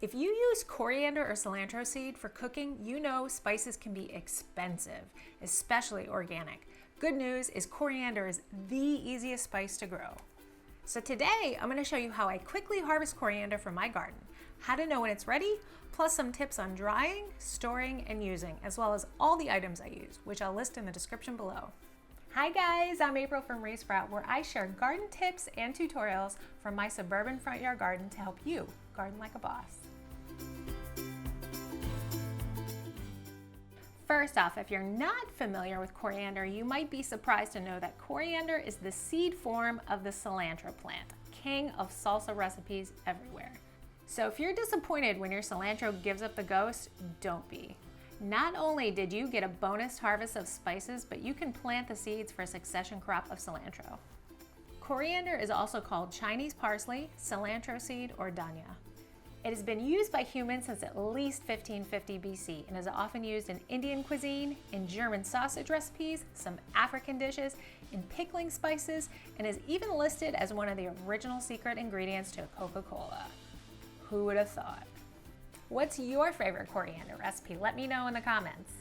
If you use coriander or cilantro seed for cooking, you know spices can be expensive, especially organic. Good news is coriander is the easiest spice to grow. So today, I'm going to show you how I quickly harvest coriander from my garden, how to know when it's ready, plus some tips on drying, storing, and using, as well as all the items I use, which I'll list in the description below. Hi guys, I'm April from Sprout, where I share garden tips and tutorials from my suburban front yard garden to help you garden like a boss. First off, if you're not familiar with coriander, you might be surprised to know that coriander is the seed form of the cilantro plant, king of salsa recipes everywhere. So if you're disappointed when your cilantro gives up the ghost, don't be. Not only did you get a bonus harvest of spices, but you can plant the seeds for a succession crop of cilantro. Coriander is also called Chinese parsley, cilantro seed, or dhania. It has been used by humans since at least 1550 BC and is often used in Indian cuisine, in German sausage recipes, some African dishes, in pickling spices, and is even listed as one of the original secret ingredients to Coca-Cola. Who would have thought? What's your favorite coriander recipe? Let me know in the comments.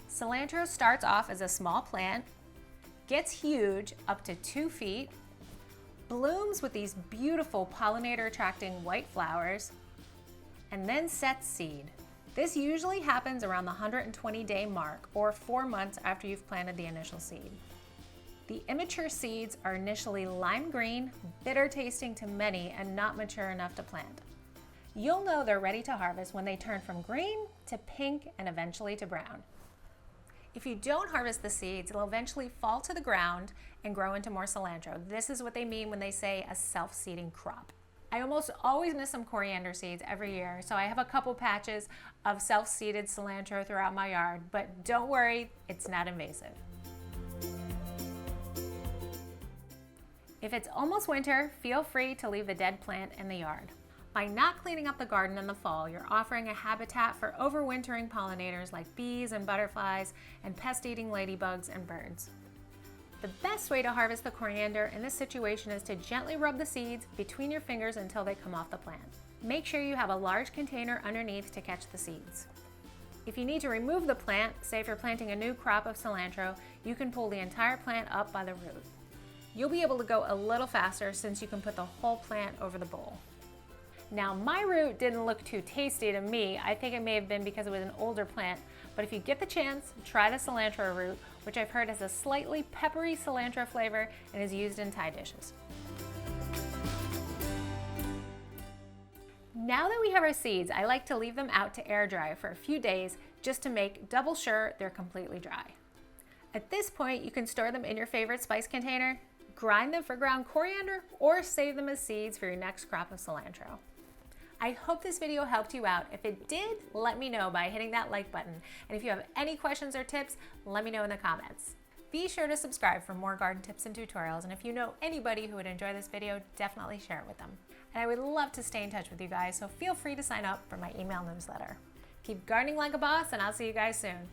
Cilantro starts off as a small plant, gets huge, up to 2 feet, blooms with these beautiful pollinator-attracting white flowers, and then sets seed. This usually happens around the 120-day mark, or 4 months after you've planted the initial seed. The immature seeds are initially lime green, bitter tasting to many, and not mature enough to plant. You'll know they're ready to harvest when they turn from green to pink and eventually to brown. If you don't harvest the seeds, it'll eventually fall to the ground and grow into more cilantro. This is what they mean when they say a self-seeding crop. I almost always miss some coriander seeds every year, so I have a couple patches of self-seeded cilantro throughout my yard, but don't worry, it's not invasive. If it's almost winter, feel free to leave the dead plant in the yard. By not cleaning up the garden in the fall, you're offering a habitat for overwintering pollinators like bees and butterflies and pest-eating ladybugs and birds. The best way to harvest the coriander in this situation is to gently rub the seeds between your fingers until they come off the plant. Make sure you have a large container underneath to catch the seeds. If you need to remove the plant, say if you're planting a new crop of cilantro, you can pull the entire plant up by the root. You'll be able to go a little faster since you can put the whole plant over the bowl. Now, my root didn't look too tasty to me. I think it may have been because it was an older plant, but if you get the chance, try the cilantro root, which I've heard has a slightly peppery cilantro flavor and is used in Thai dishes. Now that we have our seeds, I like to leave them out to air dry for a few days just to make double sure they're completely dry. At this point, you can store them in your favorite spice container, grind them for ground coriander, or save them as seeds for your next crop of cilantro. I hope this video helped you out. If it did, let me know by hitting that like button. And if you have any questions or tips, let me know in the comments. Be sure to subscribe for more garden tips and tutorials. And if you know anybody who would enjoy this video, definitely share it with them. And I would love to stay in touch with you guys, so feel free to sign up for my email newsletter. Keep gardening like a boss, and I'll see you guys soon.